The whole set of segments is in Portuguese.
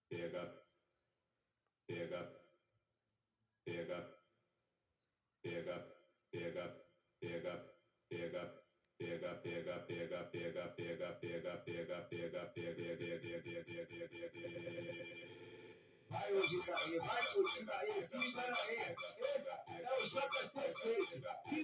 pega, pega, pega, pega, pega, pega, pega, pega, pega, pega, pega, pega, pega, pega, pega, pega, vai ouvir aí, vai curtir aí, se liga aí. Esse é o JC Shake. Alô,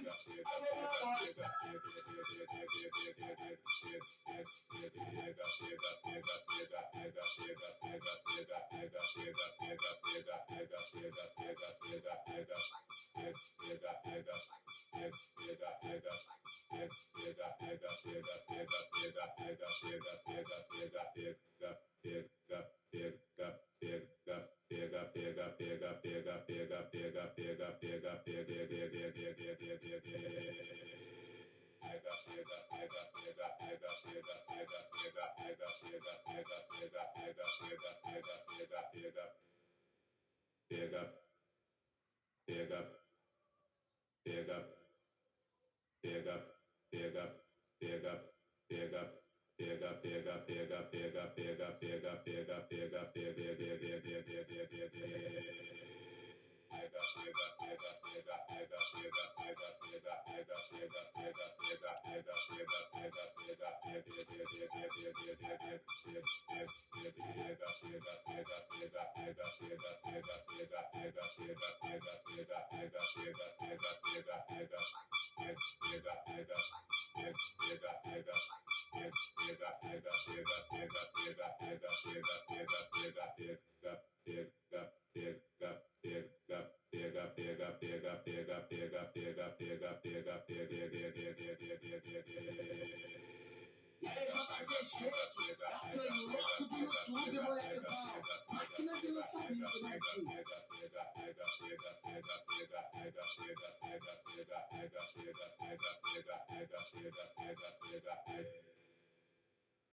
E aí, JC Shake, é o canhoto do YouTube, moleque bom. Máquina de lançamento, né, tio? pega,